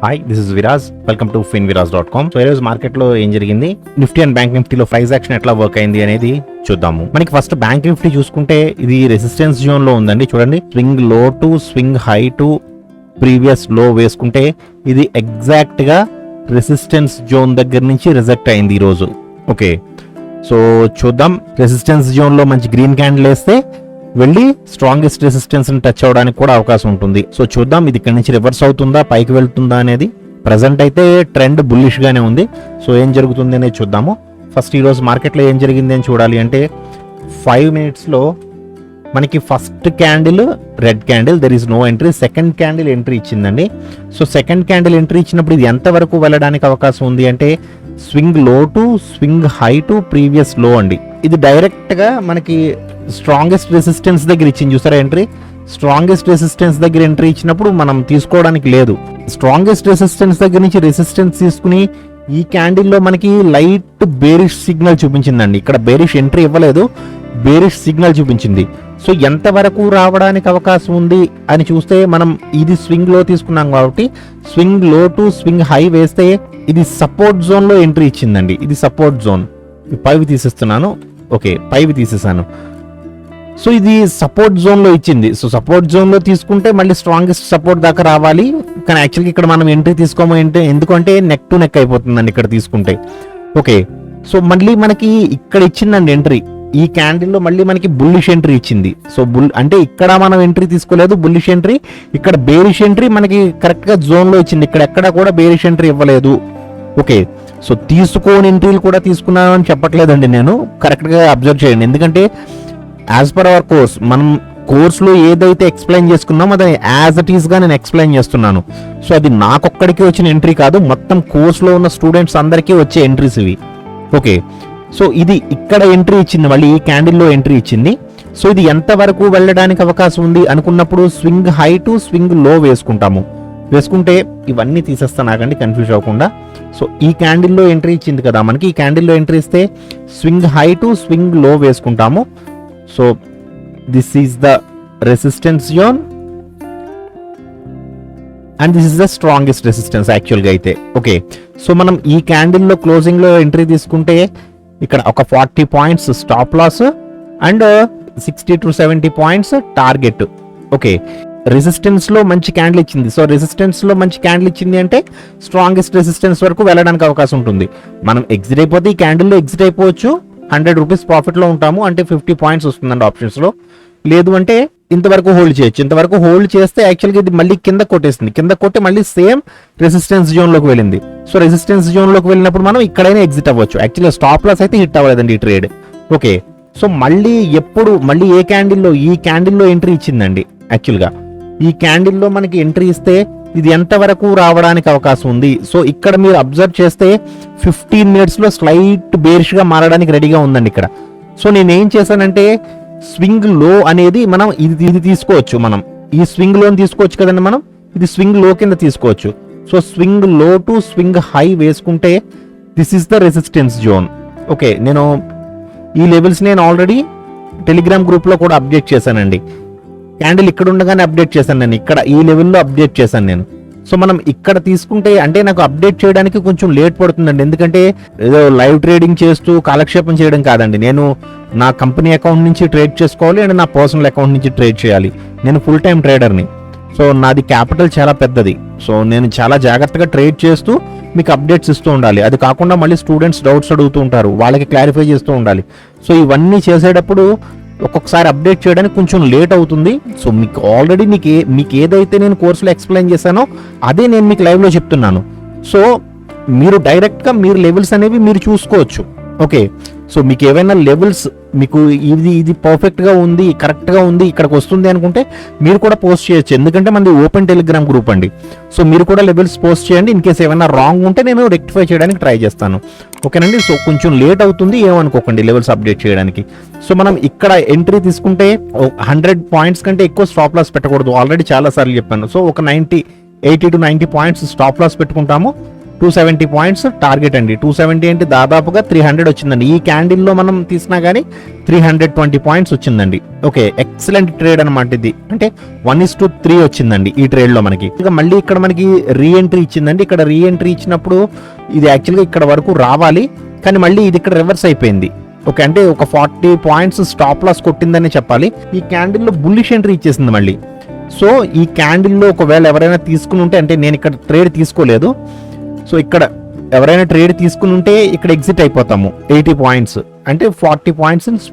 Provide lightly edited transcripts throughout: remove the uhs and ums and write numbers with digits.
Hi, this is Viraj. Welcome to finviraz.com. So ఈరోజు market లో ఏం జరిగింది, నిఫ్టీ అండ్ బ్యాంక్ నిఫ్టీలో ప్రైస్ యాక్షన్ ఎట్లా వర్క్ అయింది అనేది చూద్దాము. మనకి ఫస్ట్ బ్యాంక్ నిఫ్టీ చూసుకుంటే ఇది రెసిస్టెన్స్ జోన్ లో ఉందండి. చూడండి, swing low to swing high to previous లో వేసుకుంటే ఇది ఎగ్జాక్ట్ గా రెసిస్టెన్స్ జోన్ దగ్గర నుంచి రిజెక్ట్ అయింది ఈ రోజు. ఓకే, సో చూద్దాం. రెసిస్టెన్స్ జోన్ లో మంచి గ్రీన్ క్యాండిల్ వేస్తే వెళ్ళి స్ట్రాంగెస్ట్ రెసిస్టెన్స్ ని టచ్ అవడానికి కూడా అవకాశం ఉంటుంది. సో చూద్దాం ఇది ఇక్కడ నుంచి రివర్స్ అవుతుందా, పైకి వెళ్తుందా అనేది. ప్రెసెంట్ అయితే ట్రెండ్ బుల్లిష్ గానే ఉంది. సో ఏం జరుగుతుంది అనేది చూద్దాము. ఫస్ట్ ఈ రోజు మార్కెట్ లో ఏం జరిగింది అని చూడాలి అంటే 5 minutes లో మనకి first candle red candle, there is no entry. Second candle entry ఇచ్చిందండి. సో సెకండ్ క్యాండిల్ ఎంట్రీ ఇచ్చినప్పుడు ఇది ఎంత వరకు వెళ్ళడానికి అవకాశం ఉంది అంటే swing low to swing high to previous లో అండి. ఇది డైరెక్ట్ గా మనకి స్ట్రాంగెస్ట్ రెసిస్టెన్స్ దగ్గర ఇచ్చింది. చూసారా ఎంట్రీ, స్ట్రాంగెస్ట్ రెసిస్టెన్స్ దగ్గర ఎంట్రీ ఇచ్చినప్పుడు మనం తీసుకోవడానికి లేదు. స్ట్రాంగెస్ట్ రెసిస్టెన్స్ దగ్గర నుంచి రెసిస్టెన్స్ తీసుకుని ఈ క్యాండిల్లో మనకి లైట్ బేరిష్ సిగ్నల్ చూపించిందండి. ఇక్కడ బేరిష్ ఎంట్రీ ఇవ్వలేదు, బేరిష్ సిగ్నల్ చూపించింది. సో ఎంత వరకు రావడానికి అవకాశం ఉంది అని చూస్తే మనం ఇది స్వింగ్ లో తీసుకున్నాం కాబట్టి swing low to swing high వేస్తే ఇది సపోర్ట్ జోన్ లో ఎంట్రీ ఇచ్చిందండి. ఇది సపోర్ట్ జోన్. పైవి తీసేస్తున్నాను. ఓకే, పైవి తీసేసాను. సో ఇది సపోర్ట్ జోన్ లో ఇచ్చింది. సో సపోర్ట్ జోన్ లో తీసుకుంటే మళ్ళీ స్ట్రాంగెస్ట్ సపోర్ట్ దాకా రావాలి. కానీ యాక్చువల్గా ఇక్కడ మనం ఎంట్రీ తీసుకోము. ఎందుకంటే నెక్ టు నెక్ అయిపోతుందండి ఇక్కడ తీసుకుంటే. ఓకే, సో మళ్ళీ మనకి ఇక్కడ ఇచ్చిందండి ఎంట్రీ. ఈ క్యాండిల్లో మళ్ళీ మనకి బుల్లిష్ ఎంట్రీ ఇచ్చింది. సో అంటే ఇక్కడ మనం ఎంట్రీ తీసుకోలేదు, బుల్లిష్ ఎంట్రీ. ఇక్కడ బేరిష్ ఎంట్రీ మనకి కరెక్ట్ గా జోన్ లో ఇచ్చింది. ఇక్కడ ఎక్కడ కూడా బేరిష్ ఎంట్రీ ఇవ్వలేదు. ఓకే, సో తీసుకోని ఎంట్రీలు కూడా తీసుకున్నాను అని చెప్పట్లేదండి నేను. కరెక్ట్ గా అబ్జర్వ్ చేయండి. ఎందుకంటే యాజ్ పర్ అవర్ కోర్స్, మనం కోర్సులో ఏదైతే ఎక్స్ప్లెయిన్ చేసుకున్నామో అది యాజ్ ఇట్ ఈస్ గా నేను ఎక్స్ప్లెయిన్ చేస్తున్నాను. సో అది నాకొక్కడికి వచ్చిన ఎంట్రీ కాదు, మొత్తం కోర్సులో ఉన్న స్టూడెంట్స్ అందరికీ వచ్చే ఎంట్రీస్ ఇవి. ఓకే, సో ఇది ఇక్కడ ఎంట్రీ ఇచ్చింది, మళ్ళీ ఈ క్యాండిల్లో ఎంట్రీ ఇచ్చింది. సో ఇది ఎంత వరకు వెళ్ళడానికి అవకాశం ఉంది అనుకున్నప్పుడు స్వింగ్ హై టు స్వింగ్ లో వేసుకుంటాము. వేసుకుంటే ఇవన్నీ తీసేస్తాను, నాకండి కన్ఫ్యూజ్ అవ్వకుండా. సో ఈ క్యాండిల్లో ఎంట్రీ ఇచ్చింది కదా మనకి, ఈ క్యాండిల్లో ఎంట్రీ ఇస్తే స్వింగ్ హై టు స్వింగ్ లో వేసుకుంటాము. So this is the resistance zone and this is the strongest resistance యాక్చువల్గా అయితే. ఓకే, సో మనం ఈ క్యాండిల్లో క్లోజింగ్ లో ఎంట్రీ తీసుకుంటే ఇక్కడ ఒక 40 points stop loss and 60 to 70 points target. Okay, resistance లో మంచి క్యాండిల్ ఇచ్చింది. సో రెసిస్టెన్స్ లో మంచి క్యాండిల్ ఇచ్చింది అంటే స్ట్రాంగెస్ట్ రెసిస్టెన్స్ వరకు వెళ్ళడానికి అవకాశం ఉంటుంది. మనం ఎగ్జిట్ అయిపోతే ఈ క్యాండిల్లో ఎగ్జిట్ అయిపోవచ్చు, 100 rupees ప్రాఫిట్ లో ఉంటాము, అంటే 50 points వస్తుందండి ఆప్షన్స్ లో. లేదు అంటే ఇంతవరకు హోల్డ్ చేయొచ్చు. ఇంతవరకు హోల్డ్ చేస్తే యాక్చువల్గా ఇది మళ్ళీ కింద కొట్టేస్తుంది. కింద కొట్టి మళ్ళీ సేమ్ రెసిస్టెన్స్ జోన్ లోకి వెళ్ళింది. సో రెసిస్టెన్స్ జోన్ లోకి వెళ్ళినప్పుడు మనం ఇక్కడైనా ఎగ్జిట్ అవ్వచ్చు. యాక్చువల్గా స్టాప్ లాస్ అయితే హిట్ అవ్వలేదండి ఈ ట్రేడ్. ఓకే, సో మళ్ళీ ఏ క్యాండిల్లో, ఈ క్యాండిల్లో ఎంట్రీ ఇచ్చిందండి. యాక్చువల్గా ఈ క్యాండిల్లో మనకి ఎంట్రీ ఇస్తే ఇది ఎంత వరకు రావడానికి అవకాశం ఉంది. సో ఇక్కడ మీరు అబ్జర్వ్ చేస్తే 15 minutes లో స్లైట్ బేరిష్ గా మారడానికి రెడీగా ఉందండి ఇక్కడ. సో నేను ఏం చేశానంటే స్వింగ్ లో అనేది మనం ఇది తీసుకోవచ్చు. మనం ఈ స్వింగ్ లోని తీసుకోవచ్చు కదండి. మనం ఇది స్వింగ్ లో కింద తీసుకోవచ్చు. So swing low to swing high వేసుకుంటే this is the resistance zone. Okay, నేను ఈ లెవెల్స్ నేను ఆల్రెడీ టెలిగ్రామ్ గ్రూప్ లో కూడా అప్డేట్ చేశానండి. క్యాండిల్ ఇక్కడ ఉండగానే అప్డేట్ చేశాను నేను, ఇక్కడ ఈ లెవెల్లో అప్డేట్ చేశాను నేను. సో మనం ఇక్కడ తీసుకుంటే అంటే నాకు అప్డేట్ చేయడానికి కొంచెం లేట్ పడుతుందండి. ఎందుకంటే ఏదో లైవ్ ట్రేడింగ్ చేస్తూ కాలక్షేపం చేయడం కాదండి. నేను నా కంపెనీ అకౌంట్ నుంచి ట్రేడ్ చేసుకోవాలి అండ్ నా పర్సనల్ అకౌంట్ నుంచి ట్రేడ్ చేయాలి. నేను ఫుల్ టైం ట్రేడర్ని. సో నాది క్యాపిటల్ చాలా పెద్దది. సో నేను చాలా జాగ్రత్తగా ట్రేడ్ చేస్తూ మీకు అప్డేట్స్ ఇస్తూ ఉండాలి. అది కాకుండా మళ్ళీ స్టూడెంట్స్ డౌట్స్ అడుగుతూ ఉంటారు, వాళ్ళకి క్లారిఫై చేస్తూ ఉండాలి. సో ఇవన్నీ చేసేటప్పుడు ఒక్కొక్కసారి అప్డేట్ చేయడానికి కొంచెం లేట్ అవుతుంది. సో మీకు ఆల్రెడీ మీకు ఏదైతే నేను కోర్సులో ఎక్స్ప్లెయిన్ చేశానో అదే నేను మీకు లైవ్లో చెప్తున్నాను. సో మీరు డైరెక్ట్గా మీరు లెవెల్స్ అనేవి మీరు చూసుకోవచ్చు. ఓకే, సో మీకు ఏవైనా లెవెల్స్ మీకు ఇది పర్ఫెక్ట్గా ఉంది, కరెక్ట్గా ఉంది, ఇక్కడికి వస్తుంది అనుకుంటే మీరు కూడా పోస్ట్ చేయొచ్చు. ఎందుకంటే మనది ఓపెన్ టెలిగ్రామ్ గ్రూప్ అండి. సో మీరు కూడా లెవెల్స్ పోస్ట్ చేయండి. ఇన్ కేసు ఏమైనా రాంగ్ ఉంటే నేను రెక్టిఫై చేయడానికి ట్రై చేస్తాను. ఓకేనండి, సో కొంచెం లేట్ అవుతుంది, ఏమనుకోకండి లెవెల్స్ అప్డేట్ చేయడానికి. సో మనం ఇక్కడ ఎంట్రీ తీసుకుంటే 100 points కంటే ఎక్కువ స్టాప్ లాస్ పెట్టకూడదు. ఆల్రెడీ చాలా సార్లు చెప్పాను. సో ఒక 80 to 90 points స్టాప్ లాస్ పెట్టుకుంటాము 270 పాయింట్స్ టార్గెట్ అండి. 270 అంటే దాదాపుగా 300 వచ్చిందండి. ఈ క్యాండిల్లో మనం తీసినా కానీ 320 పాయింట్స్ వచ్చిందండి. ఓకే, ఎక్సలెంట్ ట్రేడ్ అనమాట ఇది. అంటే 1:3 వచ్చిందండి ఈ ట్రేడ్ లో మనకి. ఇక మళ్ళీ ఇక్కడ మనకి రీఎంట్రీ ఇచ్చిందండి. ఇక్కడ రీఎంట్రీ ఇచ్చినప్పుడు ఇది యాక్చువల్గా ఇక్కడ వరకు రావాలి, కానీ మళ్ళీ ఇది ఇక్కడ రివర్స్ అయిపోయింది. ఓకే, అంటే ఒక 40 పాయింట్స్ స్టాప్ లాస్ కొట్టిందని చెప్పాలి. ఈ క్యాండిల్లో బుల్లిష్ ఎంట్రీ ఇచ్చేసింది మళ్ళీ. సో ఈ క్యాండిల్లో ఒకవేళ ఎవరైనా తీసుకుని ఉంటే, అంటే నేను ఇక్కడ ట్రేడ్ తీసుకోలేదు, సో ఇక్కడ ఎవరైనా ట్రేడ్ తీసుకుని ఉంటే ఇక్కడ ఎగ్జిట్ అయిపోతాము. 80 పాయింట్స్ అంటే 40 పాయింట్స్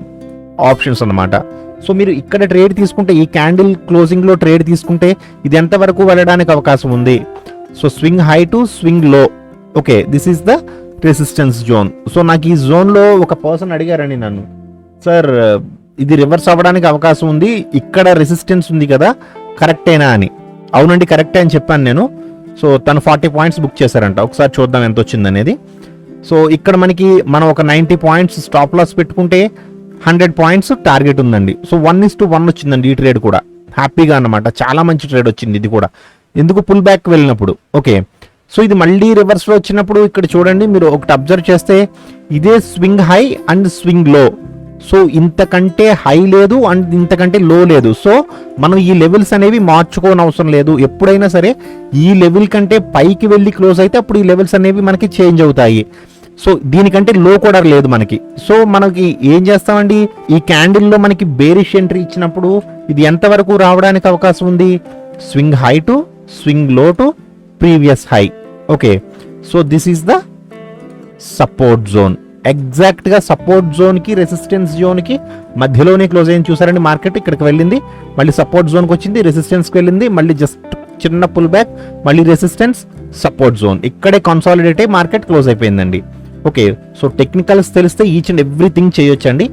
ఆప్షన్స్ అన్నమాట. సో మీరు ఇక్కడ ట్రేడ్ తీసుకుంటే, ఈ క్యాండిల్ క్లోజింగ్ లో ట్రేడ్ తీసుకుంటే ఇది ఎంత వరకు వెళ్ళడానికి అవకాశం ఉంది? So swing high to swing low. Okay, this is the resistance zone. So నాకు ఈ జోన్ లో ఒక పర్సన్ అడిగారండి నన్ను, సార్ ఇది రివర్స్ అవ్వడానికి అవకాశం ఉంది, ఇక్కడ రెసిస్టెన్స్ ఉంది కదా, కరెక్టేనా అని. అవునండి కరెక్టే అని చెప్పాను నేను. సో తను 40 పాయింట్స్ బుక్ చేశారంట. ఒకసారి చూద్దాం ఎంత వచ్చింది అనేది. సో ఇక్కడ మనం ఒక 90 పాయింట్స్ స్టాప్ లాస్ పెట్టుకుంటే 100 పాయింట్స్ టార్గెట్ ఉందండి. సో 1:1 వచ్చిందండి ఈ ట్రేడ్ కూడా, హ్యాపీగా అన్నమాట. చాలా మంచి ట్రేడ్ వచ్చింది ఇది కూడా, ఎందుకు పుల్ బ్యాక్ వెళ్ళినప్పుడు. ఓకే, సో ఇది మళ్ళీ రివర్స్ లో వచ్చినప్పుడు ఇక్కడ చూడండి, మీరు ఒకటి అబ్జర్వ్ చేస్తే ఇదే swing high and swing low. So ఇంతకంటే హై లేదు అండ్ ఇంతకంటే లో లేదు. సో మనం ఈ లెవెల్స్ అనేవి మార్చుకోని అవసరం లేదు. ఎప్పుడైనా సరే ఈ లెవెల్ కంటే పైకి వెళ్ళి క్లోజ్ అయితే అప్పుడు ఈ లెవెల్స్ అనేవి మనకి చేంజ్ అవుతాయి. సో దీనికంటే లో కూడా లేదు మనకి. సో మనకి ఏం చేస్తామండి, ఈ క్యాండిల్లో మనకి బేరిష్ ఎంట్రీ ఇచ్చినప్పుడు ఇది ఎంత వరకు రావడానికి అవకాశం ఉంది? Swing high to swing low to previous high. Okay, so this is the support zone. Exact గా సపోర్ట్ జోన్ కి రెసిస్టెన్స్ జోన్ కి మధ్యలోనే క్లోజ్ అయ్యింది. చూసారండి, మార్కెట్ ఇక్కడికి వెళ్ళింది, మళ్ళీ సపోర్ట్ జోన్ కి వచ్చింది, రెసిస్టెన్స్ కి వెళ్ళింది, మళ్ళీ జస్ట్ చిన్న పుల్ బ్యాక్, మళ్ళీ రెసిస్టెన్స్, సపోర్ట్ జోన్. ఇక్కడే కన్సాలిడేట్ అయ్యి మార్కెట్ క్లోజ్ అయిపోయిందండి. ఓకే, సో టెక్నికల్స్ తెలిస్తే ఈచ్ అండ్ ఎవ్రీథింగ్ చేయొచ్చండి.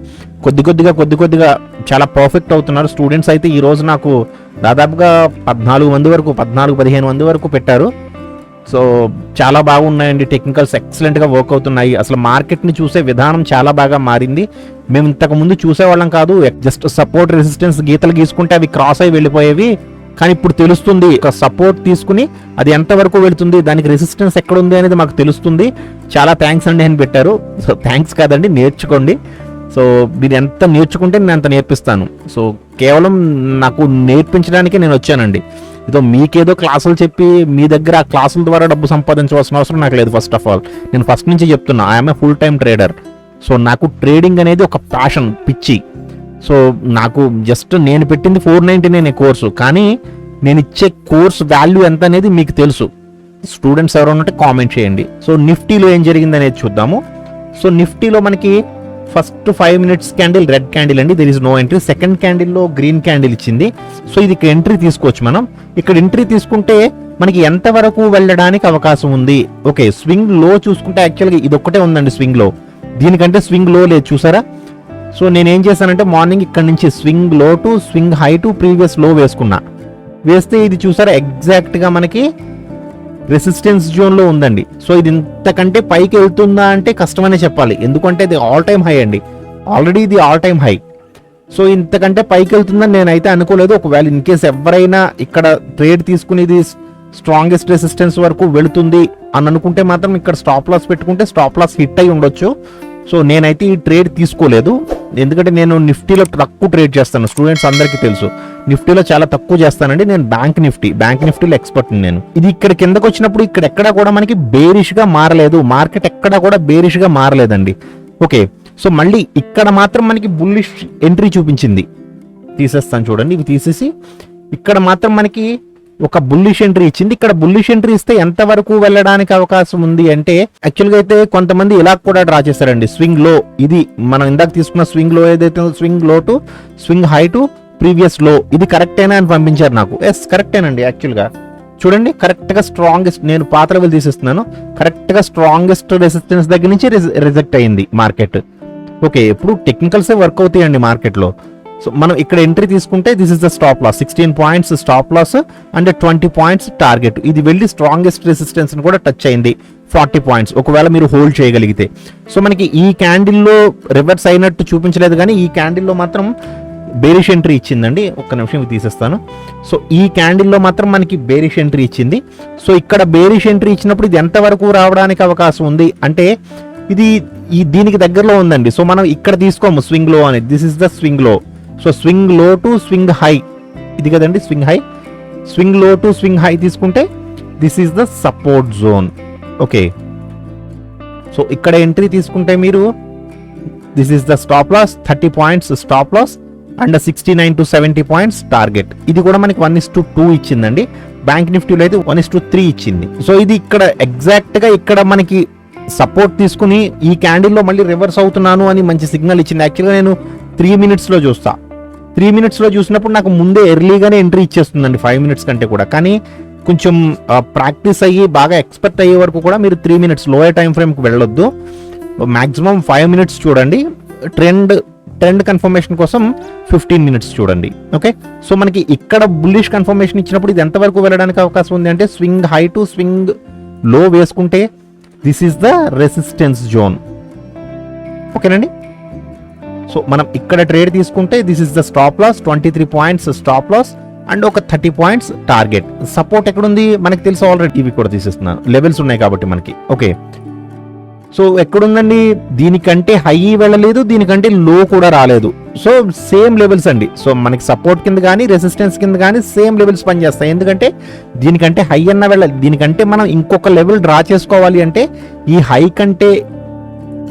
కొద్ది కొద్దిగా చాలా పర్ఫెక్ట్ అవుతున్నారు స్టూడెంట్స్. అయితే ఈ రోజు నాకు దాదాపుగా 14-15 మంది వరకు పెట్టారు. సో చాలా బాగున్నాయండి, టెక్నికల్స్ ఎక్సలెంట్గా వర్క్ అవుతున్నాయి. అసలు మార్కెట్ని చూసే విధానం చాలా బాగా మారింది. మేము ఇంతకు ముందు చూసేవాళ్ళం కాదు, జస్ట్ సపోర్ట్ రెసిస్టెన్స్ గీతలు గీసుకుంటే అవి క్రాస్ అయి వెళ్ళిపోయేవి. కానీ ఇప్పుడు తెలుస్తుంది, ఒక సపోర్ట్ తీసుకుని అది ఎంత వరకు వెళుతుంది, దానికి రెసిస్టెన్స్ ఎక్కడ ఉంది అనేది మాకు తెలుస్తుంది. చాలా థ్యాంక్స్ అండి అని పెట్టారు. సో థ్యాంక్స్ కాదండి, నేర్చుకోండి. సో మీరు ఎంత నేర్చుకుంటే నేను అంత నేర్పిస్తాను. సో కేవలం నాకు నేర్పించడానికే నేను వచ్చానండి. ఇదో మీకేదో క్లాసులు చెప్పి మీ దగ్గర ఆ క్లాసుల ద్వారా డబ్బు సంపాదించవలసిన అవసరం నాకు లేదు. ఫస్ట్ ఆఫ్ ఆల్ నేను ఫస్ట్ నుంచి చెప్తున్నా, I'm a full time trader. So నాకు ట్రేడింగ్ అనేది ఒక ప్యాషన్, పిచ్చి. సో నాకు జస్ట్ నేను పెట్టింది 499 కోర్సు, కానీ నేను ఇచ్చే కోర్స్ వాల్యూ ఎంత అనేది మీకు తెలుసు. స్టూడెంట్స్ ఎవరైనా ఉంటే కామెంట్ చేయండి. సో నిఫ్టీలో ఏం జరిగింది అనేది చూద్దాము. సో నిఫ్టీలో మనకి first 5 minutes candle red candle అండి, there is no entry. Second క్యాండిల్లో గ్రీన్ క్యాండిల్ ఇచ్చింది. సో ఇది ఎంట్రీ తీసుకోవచ్చు మనం. ఇక్కడ ఎంట్రీ తీసుకుంటే మనకి ఎంత వరకు వెళ్ళడానికి అవకాశం ఉంది? ఓకే, స్వింగ్ లో చూసుకుంటే యాక్చువల్గా ఇది ఒక్కటే ఉందండి స్వింగ్ లో, దీనికంటే స్వింగ్ లో లేదు చూసారా. సో నేనేం చేశానంటే మార్నింగ్ ఇక్కడ నుంచి swing low to swing high to previous లో వేసుకున్నా. వేస్తే ఇది చూసారా ఎగ్జాక్ట్గా మనకి రెసిస్టెన్స్ జోన్ లో ఉందండి. సో ఇది ఇంతకంటే పైకి వెళ్తుందా అంటే కష్టమనే చెప్పాలి, ఎందుకంటే ఇది ఆల్ టైమ్ హై అండి, ఆల్రెడీ ఇది ఆల్ టైమ్ హై. సో ఇంతకంటే పైకి వెళ్తుందని నేనైతే అనుకోలేదు. ఒకవేళ ఇన్ కేస్ ఎవరైనా ఇక్కడ ట్రేడ్ తీసుకుని ఇది స్ట్రాంగెస్ట్ రెసిస్టెన్స్ వరకు వెళుతుంది అని అనుకుంటే మాత్రం ఇక్కడ స్టాప్ లాస్ పెట్టుకుంటే స్టాప్ లాస్ హిట్ అయి ఉండొచ్చు. సో నేనైతే ఈ ట్రేడ్ తీసుకోలేదు, ఎందుకంటే నేను నిఫ్టీలో తక్కువ ట్రేడ్ చేస్తాను. స్టూడెంట్స్ అందరికీ తెలుసు, నిఫ్టీలో చాలా తక్కువ చేస్తానండి నేను. బ్యాంక్ నిఫ్టీలో ఎక్స్పర్ట్ నేను. ఇది ఇక్కడ కిందకు వచ్చినప్పుడు ఇక్కడ ఎక్కడా కూడా మనకి బేరిష్ గా మారలేదు, మార్కెట్ ఎక్కడా కూడా బేరిష్ గా మారలేదండి. ఓకే, సో మళ్ళీ ఇక్కడ మాత్రం మనకి బుల్లిష్ ఎంట్రీ చూపించింది. తీసేస్తాను చూడండి, ఇవి తీసేసి ఇక్కడ మాత్రం మనకి ఒక బుల్లిష్ ఎంట్రీ ఇచ్చింది. ఇక్కడ బుల్లిష్ ఎంట్రీ ఇస్తే ఎంత వరకు వెళ్ళడానికి అవకాశం ఉంది అంటే, యాక్చువల్గా అయితే కొంతమంది ఇలా కూడా డ్రా చేస్తారండి. స్వింగ్ లో, ఇది మనం ఇందాక తీసుకున్న స్వింగ్ లో ఏదైతే swing low to swing high to previous లో, ఇది కరెక్టేనా అని పంపించారు నాకు. ఎస్ కరెక్టేనండి. యాక్చువల్గా చూడండి, కరెక్ట్ గా స్ట్రాంగెస్ట్, నేను పాత లెవెల్ తీసేస్తున్నాను, కరెక్ట్ గా స్ట్రాంగెస్ట్ రెసిస్టెన్స్ దగ్గర నుంచి రిజెక్ట్ అయింది మార్కెట్. ఓకే, ఇప్పుడు టెక్నికల్సే వర్క్ అవుతాయండి మార్కెట్ లో. సో మనం ఇక్కడ ఎంట్రీ తీసుకుంటే this is the stop loss, 16 points stop loss and 20 points target. ఇది వెళ్ళి స్ట్రాంగెస్ట్ రెసిస్టెన్స్ ని కూడా టచ్ అయింది, 40 points, ఒకవేళ మీరు హోల్డ్ చేయగలిగితే. సో మనకి ఈ క్యాండిల్లో రివర్స్ అయినట్టు చూపించలేదు, కానీ ఈ క్యాండిల్లో మాత్రం బేరిష్ ఎంట్రీ ఇచ్చిందండి. ఒక్క నిమిషం తీసేస్తాను. సో ఈ క్యాండిల్లో మాత్రం మనకి బేరిష్ ఎంట్రీ ఇచ్చింది. సో ఇక్కడ బేరిష్ ఎంట్రీ ఇచ్చినప్పుడు ఇది ఎంతవరకు రావడానికి అవకాశం ఉంది అంటే ఇది దీనికి దగ్గరలో ఉందండి. సో మనం ఇక్కడ తీసుకోము స్వింగ్ లో అనేది. This is the swing low. So swing low to swing high ఇది కదండి swing high. Swing low to swing high తీసుకుంటే this is the support zone. Okay, so ఇక్కడ ఎంట్రీ తీసుకుంటే మీరు this is the stop loss 30 points stop loss and 69 to 70 points target. ఇది కూడా మనకి 1:2 ఇచ్చిందండి. Bank నిఫ్టీలో అయితే 1:3 ఇచ్చింది. సో ఇది ఇక్కడ ఎగ్జాక్ట్ గా ఇక్కడ మనకి సపోర్ట్ తీసుకుని ఈ క్యాండిల్లో మళ్ళీ రివర్స్ అవుతున్నాను అని మంచి సిగ్నల్ ఇచ్చింది. యాక్చువల్గా నేను 3 minutes లో చూస్తా. 3 minutes లో చూసినప్పుడు నాకు ముందే ఎర్లీగానే ఎంట్రీ ఇచ్చేస్తుందండి 5 minutes కంటే కూడా. కానీ కొంచెం ప్రాక్టీస్ అయ్యి బాగా ఎక్స్పెక్ట్ అయ్యే వరకు కూడా మీరు 3 minutes లోయర్ టైం ఫ్రేమ్కి వెళ్ళొద్దు. మాక్సిమం 5 minutes చూడండి. ట్రెండ్ కన్ఫర్మేషన్ కోసం 15 minutes చూడండి. ఓకే, సో మనకి ఇక్కడ బుల్లిష్ కన్ఫర్మేషన్ ఇచ్చినప్పుడు ఇది ఎంతవరకు వెళ్ళడానికి అవకాశం ఉంది అంటే swing high to swing low వేసుకుంటే this is the resistance zone. ఓకేనండి, సో మనం ఇక్కడ ట్రేడ్ తీసుకుంటే this is the stop loss 23 points stop loss and ఒక 30 పాయింట్స్ టార్గెట్. సపోర్ట్ ఎక్కడుంది మనకి తెలుసు ఆల్రెడీ. ఇవి కూడా తీసేస్తున్నాను, లెవెల్స్ ఉన్నాయి కాబట్టి మనకి. ఓకే, సో ఎక్కడుందండి? దీనికంటే హై వెళ్ళలేదు, దీనికంటే లో కూడా రాలేదు. సో సేమ్ లెవెల్స్ అండి. సో మనకి సపోర్ట్ కింద కానీ రెసిస్టెన్స్ కింద కానీ సేమ్ లెవెల్స్ పనిచేస్తాయి. ఎందుకంటే దీనికంటే హై అన్న వెళ్ళాలి, దీనికంటే మనం ఇంకొక లెవెల్ డ్రా చేసుకోవాలి అంటే ఈ హై కంటే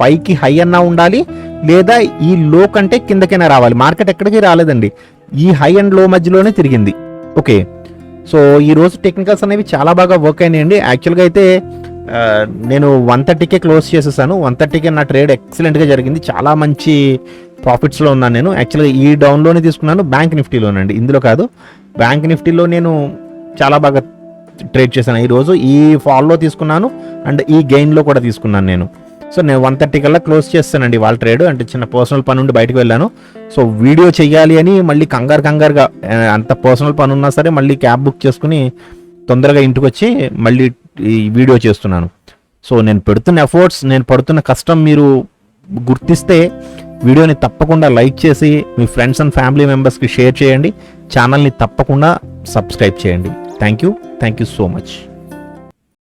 పైకి హై అన్నా ఉండాలి, లేదా ఈ లో కంటే కిందకైనా రావాలి. మార్కెట్ ఎక్కడికి రాలేదండి, ఈ హై అండ్ లో మధ్యలోనే తిరిగింది. ఓకే, సో ఈ రోజు టెక్నికల్స్ అనేవి చాలా బాగా వర్క్ అయినాయండి. యాక్చువల్గా అయితే నేను 130కే క్లోజ్ చేసేసాను. 130కే నా ట్రేడ్ ఎక్సలెంట్గా జరిగింది. చాలా మంచి ప్రాఫిట్స్లో ఉన్నాను నేను. యాక్చువల్గా ఈ డౌన్లోనే తీసుకున్నాను, బ్యాంక్ నిఫ్టీలోనండి, ఇందులో కాదు. బ్యాంక్ నిఫ్టీలో నేను చాలా బాగా ట్రేడ్ చేశాను ఈరోజు. ఈ ఫాల్లో తీసుకున్నాను అండ్ ఈ గెయిన్లో కూడా తీసుకున్నాను నేను. సో నేను 130 కల్లా క్లోజ్ చేస్తానండి వాళ్ళ ట్రేడ్. అంటే చిన్న పర్సనల్ పని నుండి బయటకు వెళ్ళాను. సో వీడియో చెయ్యాలి అని మళ్ళీ కంగారుగా అంత పర్సనల్ పని ఉన్నా సరే మళ్ళీ క్యాబ్ బుక్ చేసుకుని తొందరగా ఇంటికి వచ్చి మళ్ళీ ఈ వీడియో చేస్తున్నాను. సో నేను పెడుతున్న ఎఫర్ట్స్, నేను పడుతున్న కష్టం మీరు గుర్తిస్తే వీడియోని తప్పకుండా లైక్ చేసి మీ ఫ్రెండ్స్ అండ్ ఫ్యామిలీ మెంబర్స్కి షేర్ చేయండి. ఛానల్ని తప్పకుండా సబ్స్క్రైబ్ చేయండి. Thank you so much.